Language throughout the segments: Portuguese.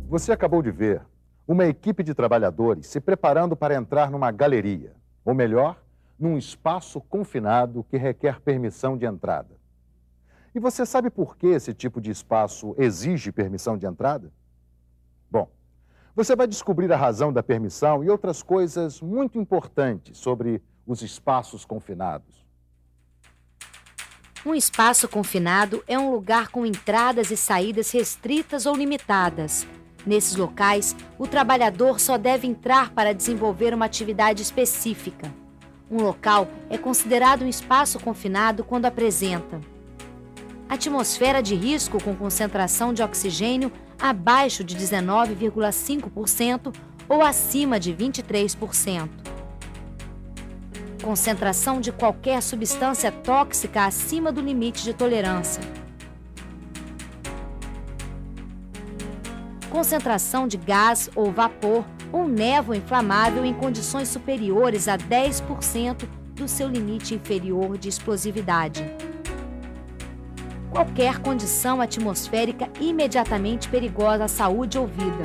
Você acabou de ver uma equipe de trabalhadores se preparando para entrar numa galeria, ou melhor, num espaço confinado que requer permissão de entrada. E você sabe por que esse tipo de espaço exige permissão de entrada? Bom, você vai descobrir a razão da permissão e outras coisas muito importantes sobre os espaços confinados. Um espaço confinado é um lugar com entradas e saídas restritas ou limitadas. Nesses locais, o trabalhador só deve entrar para desenvolver uma atividade específica. Um local é considerado um espaço confinado quando apresenta atmosfera de risco com concentração de oxigênio abaixo de 19,5% ou acima de 23%. Concentração de qualquer substância tóxica acima do limite de tolerância. Concentração de gás ou vapor ou névoa inflamável em condições superiores a 10% do seu limite inferior de explosividade. Qualquer condição atmosférica imediatamente perigosa à saúde ou vida.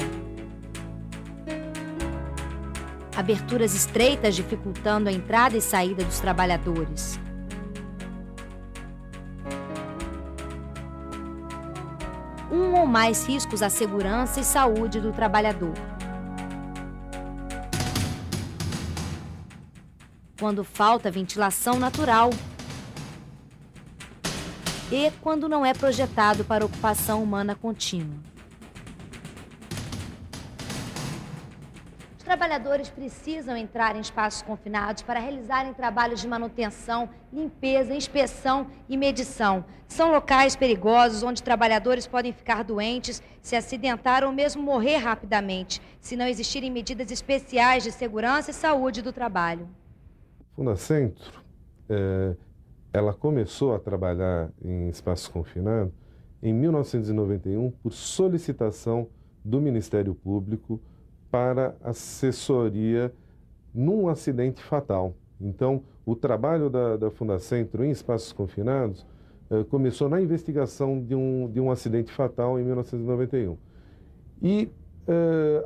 Aberturas estreitas dificultando a entrada e saída dos trabalhadores. Um ou mais riscos à segurança e saúde do trabalhador. Quando falta ventilação natural. E quando não é projetado para ocupação humana contínua. Os trabalhadores precisam entrar em espaços confinados para realizarem trabalhos de manutenção, limpeza, inspeção e medição. São locais perigosos onde trabalhadores podem ficar doentes, se acidentar ou mesmo morrer rapidamente, se não existirem medidas especiais de segurança e saúde do trabalho. Fundacentro, ela começou a trabalhar em espaços confinados em 1991 por solicitação do Ministério Público para assessoria num acidente fatal. Então, o trabalho da Fundacentro em espaços confinados começou na investigação de um acidente fatal em 1991. E,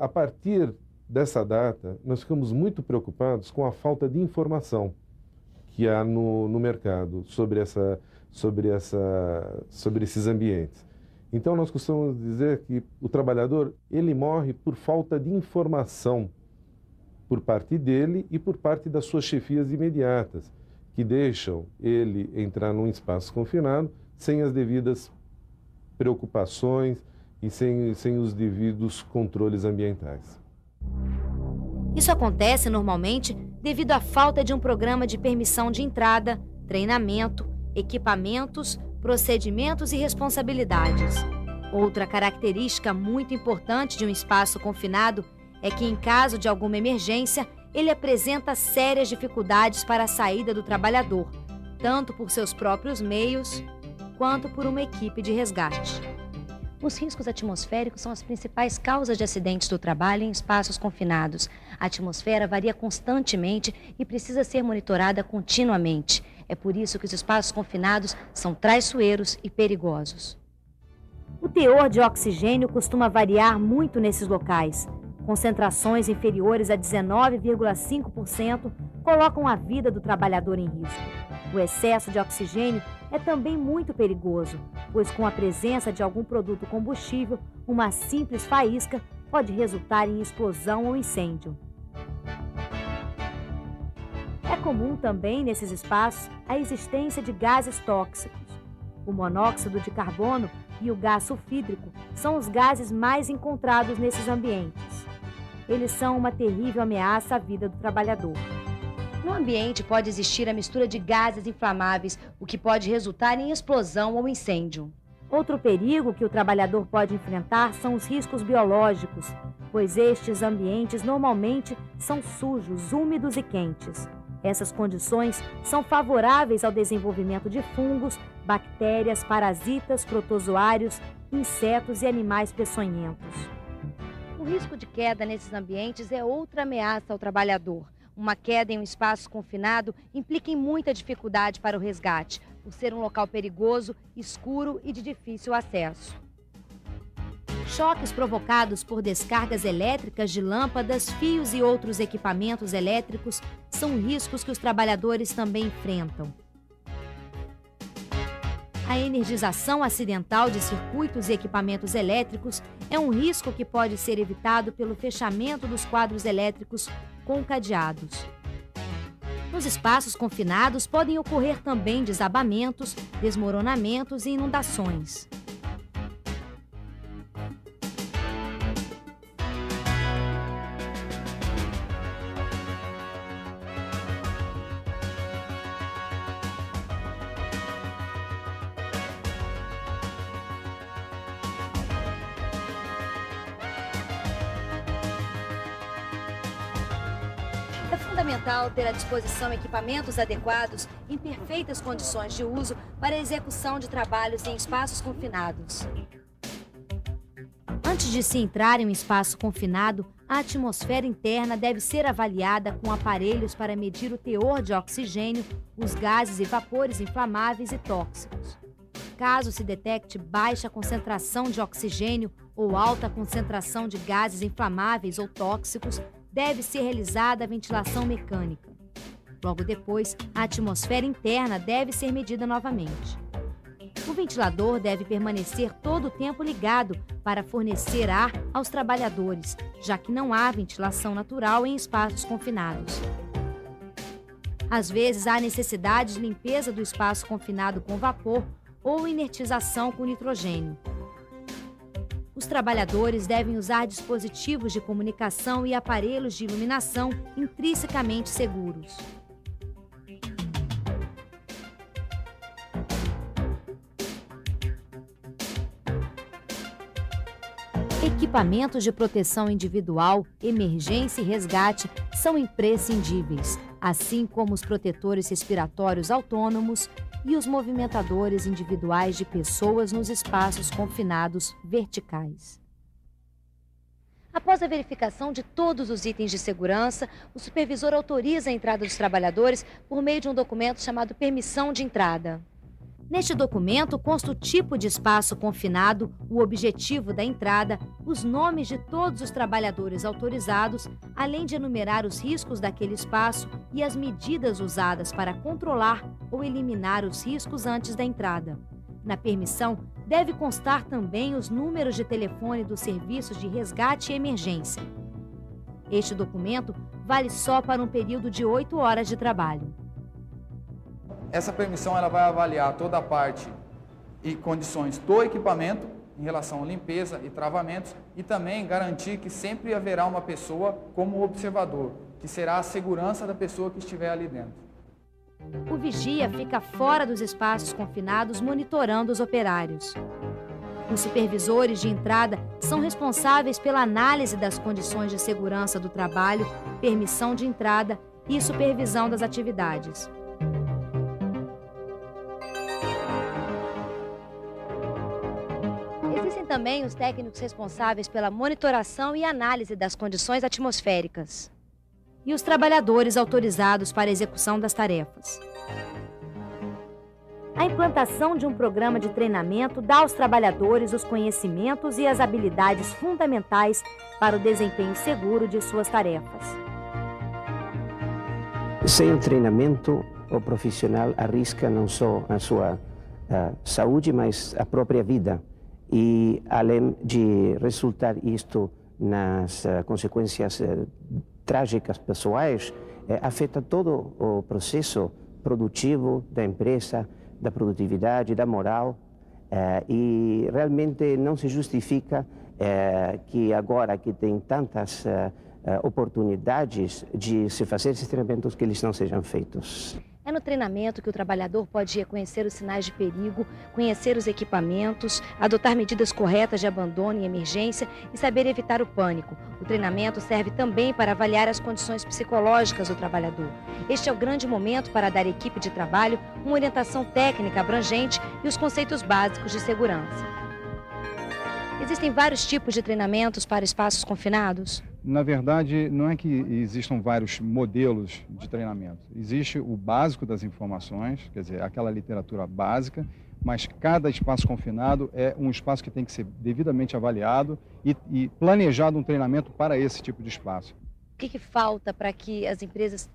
a partir dessa data, nós ficamos muito preocupados com a falta de informação que há no mercado sobre esses ambientes. Então, nós costumamos dizer que o trabalhador, ele morre por falta de informação por parte dele e por parte das suas chefias imediatas, que deixam ele entrar num espaço confinado sem as devidas preocupações e sem os devidos controles ambientais. Isso acontece normalmente devido à falta de um programa de permissão de entrada, treinamento, equipamentos, procedimentos e responsabilidades. Outra característica muito importante de um espaço confinado é que, em caso de alguma emergência, ele apresenta sérias dificuldades para a saída do trabalhador, tanto por seus próprios meios, quanto por uma equipe de resgate. Os riscos atmosféricos são as principais causas de acidentes do trabalho em espaços confinados. A atmosfera varia constantemente e precisa ser monitorada continuamente. É por isso que os espaços confinados são traiçoeiros e perigosos. O teor de oxigênio costuma variar muito nesses locais. Concentrações inferiores a 19,5% colocam a vida do trabalhador em risco. O excesso de oxigênio é também muito perigoso, pois com a presença de algum produto combustível, uma simples faísca pode resultar em explosão ou incêndio. É comum também nesses espaços a existência de gases tóxicos. O monóxido de carbono e o gás sulfídrico são os gases mais encontrados nesses ambientes. Eles são uma terrível ameaça à vida do trabalhador. No ambiente pode existir a mistura de gases inflamáveis, o que pode resultar em explosão ou incêndio. Outro perigo que o trabalhador pode enfrentar são os riscos biológicos, pois estes ambientes normalmente são sujos, úmidos e quentes. Essas condições são favoráveis ao desenvolvimento de fungos, bactérias, parasitas, protozoários, insetos e animais peçonhentos. O risco de queda nesses ambientes é outra ameaça ao trabalhador. Uma queda em um espaço confinado implica em muita dificuldade para o resgate, por ser um local perigoso, escuro e de difícil acesso. Choques provocados por descargas elétricas de lâmpadas, fios e outros equipamentos elétricos são riscos que os trabalhadores também enfrentam. A energização acidental de circuitos e equipamentos elétricos é um risco que pode ser evitado pelo fechamento dos quadros elétricos com cadeados. Nos espaços confinados podem ocorrer também desabamentos, desmoronamentos e inundações. É fundamental ter à disposição equipamentos adequados em perfeitas condições de uso para a execução de trabalhos em espaços confinados. Antes de se entrar em um espaço confinado, a atmosfera interna deve ser avaliada com aparelhos para medir o teor de oxigênio, os gases e vapores inflamáveis e tóxicos. Caso se detecte baixa concentração de oxigênio ou alta concentração de gases inflamáveis ou tóxicos, deve ser realizada a ventilação mecânica. Logo depois, a atmosfera interna deve ser medida novamente. O ventilador deve permanecer todo o tempo ligado para fornecer ar aos trabalhadores, já que não há ventilação natural em espaços confinados. Às vezes, há necessidade de limpeza do espaço confinado com vapor ou inertização com nitrogênio. Os trabalhadores devem usar dispositivos de comunicação e aparelhos de iluminação intrinsecamente seguros. Equipamentos de proteção individual, emergência e resgate são imprescindíveis, assim como os protetores respiratórios autônomos e os movimentadores individuais de pessoas nos espaços confinados verticais. Após a verificação de todos os itens de segurança, o supervisor autoriza a entrada dos trabalhadores por meio de um documento chamado Permissão de Entrada. Neste documento consta o tipo de espaço confinado, o objetivo da entrada, os nomes de todos os trabalhadores autorizados, além de enumerar os riscos daquele espaço e as medidas usadas para controlar ou eliminar os riscos antes da entrada. Na permissão, deve constar também os números de telefone dos serviços de resgate e emergência. Este documento vale só para um período de 8 horas de trabalho. Essa permissão ela vai avaliar toda a parte e condições do equipamento em relação à limpeza e travamentos e também garantir que sempre haverá uma pessoa como observador, que será a segurança da pessoa que estiver ali dentro. O vigia fica fora dos espaços confinados monitorando os operários. Os supervisores de entrada são responsáveis pela análise das condições de segurança do trabalho, permissão de entrada e supervisão das atividades. Existem também os técnicos responsáveis pela monitoração e análise das condições atmosféricas e os trabalhadores autorizados para a execução das tarefas. A implantação de um programa de treinamento dá aos trabalhadores os conhecimentos e as habilidades fundamentais para o desempenho seguro de suas tarefas. Sem o treinamento, o profissional arrisca não só a sua saúde, mas a própria vida. E, além de resultar isto nas consequências trágicas pessoais, afeta todo o processo produtivo da empresa, da produtividade, da moral, e realmente não se justifica que agora que tem tantas oportunidades de se fazer esses treinamentos que eles não sejam feitos. É no treinamento que o trabalhador pode reconhecer os sinais de perigo, conhecer os equipamentos, adotar medidas corretas de abandono e emergência e saber evitar o pânico. O treinamento serve também para avaliar as condições psicológicas do trabalhador. Este é o grande momento para dar à equipe de trabalho uma orientação técnica abrangente e os conceitos básicos de segurança. Existem vários tipos de treinamentos para espaços confinados. Na verdade, não é que existam vários modelos de treinamento. Existe o básico das informações, quer dizer, aquela literatura básica, mas cada espaço confinado é um espaço que tem que ser devidamente avaliado e planejado um treinamento para esse tipo de espaço. O que falta para que as empresas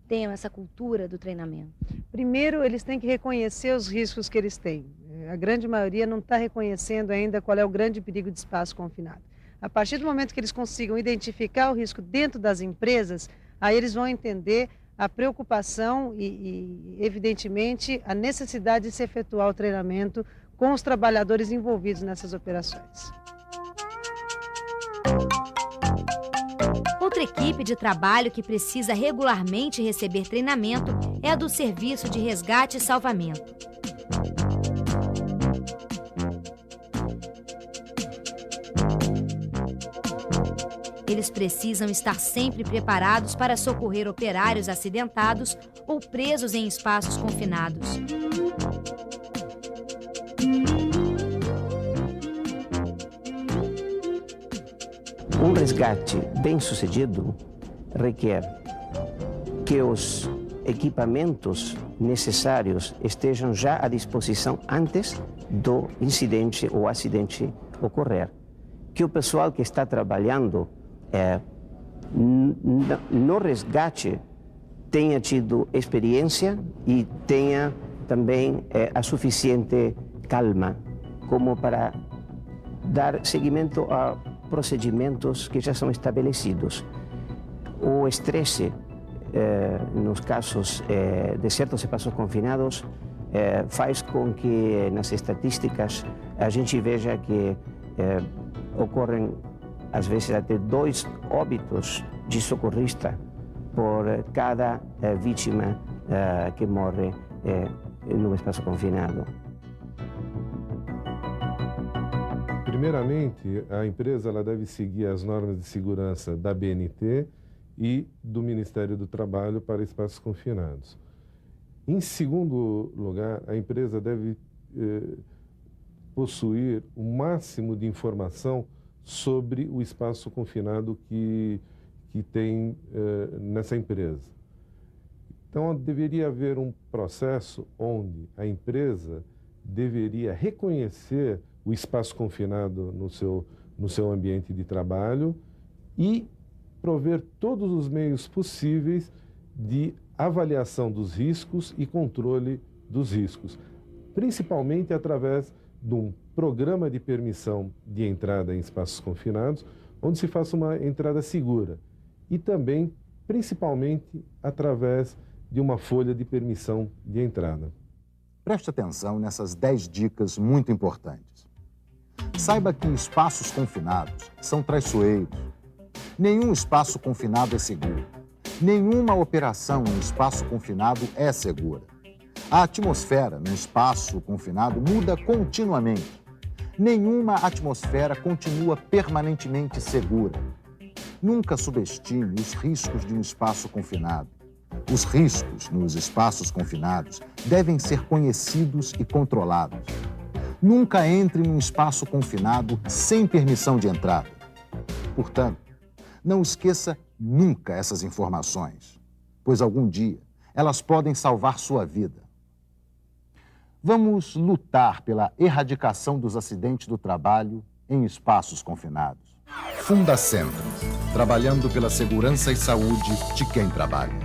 tenham essa cultura do treinamento? Primeiro, eles têm que reconhecer os riscos que eles têm. A grande maioria não está reconhecendo ainda qual é o grande perigo de espaço confinado. A partir do momento que eles consigam identificar o risco dentro das empresas, aí eles vão entender a preocupação e, evidentemente, a necessidade de se efetuar o treinamento com os trabalhadores envolvidos nessas operações. Outra equipe de trabalho que precisa regularmente receber treinamento é a do Serviço de Resgate e Salvamento. Eles precisam estar sempre preparados para socorrer operários acidentados ou presos em espaços confinados. Um resgate bem-sucedido requer que os equipamentos necessários estejam já à disposição antes do incidente ou acidente ocorrer. Que o pessoal que está trabalhando no resgate tenha tido experiência e tenha também a suficiente calma como para dar seguimento a procedimentos que já são estabelecidos. O estresse, nos casos de certos espaços confinados, faz com que nas estatísticas a gente veja que ocorrem às vezes até 2 óbitos de socorrista por cada vítima que morre no espaço confinado. Primeiramente, a empresa ela deve seguir as normas de segurança da BNT e do Ministério do Trabalho para espaços confinados. Em segundo lugar, a empresa deve possuir o máximo de informação sobre o espaço confinado que tem nessa empresa. Então, deveria haver um processo onde a empresa deveria reconhecer o espaço confinado no seu ambiente de trabalho e prover todos os meios possíveis de avaliação dos riscos e controle dos riscos, principalmente através de um programa de permissão de entrada em espaços confinados, onde se faça uma entrada segura e também, principalmente, através de uma folha de permissão de entrada. Preste atenção nessas 10 dicas muito importantes. Saiba que espaços confinados são traiçoeiros. Nenhum espaço confinado é seguro. Nenhuma operação em espaço confinado é segura. A atmosfera no espaço confinado muda continuamente. Nenhuma atmosfera continua permanentemente segura. Nunca subestime os riscos de um espaço confinado. Os riscos nos espaços confinados devem ser conhecidos e controlados. Nunca entre num espaço confinado sem permissão de entrada. Portanto, não esqueça nunca essas informações, pois algum dia elas podem salvar sua vida. Vamos lutar pela erradicação dos acidentes do trabalho em espaços confinados. Fundacentro, trabalhando pela segurança e saúde de quem trabalha.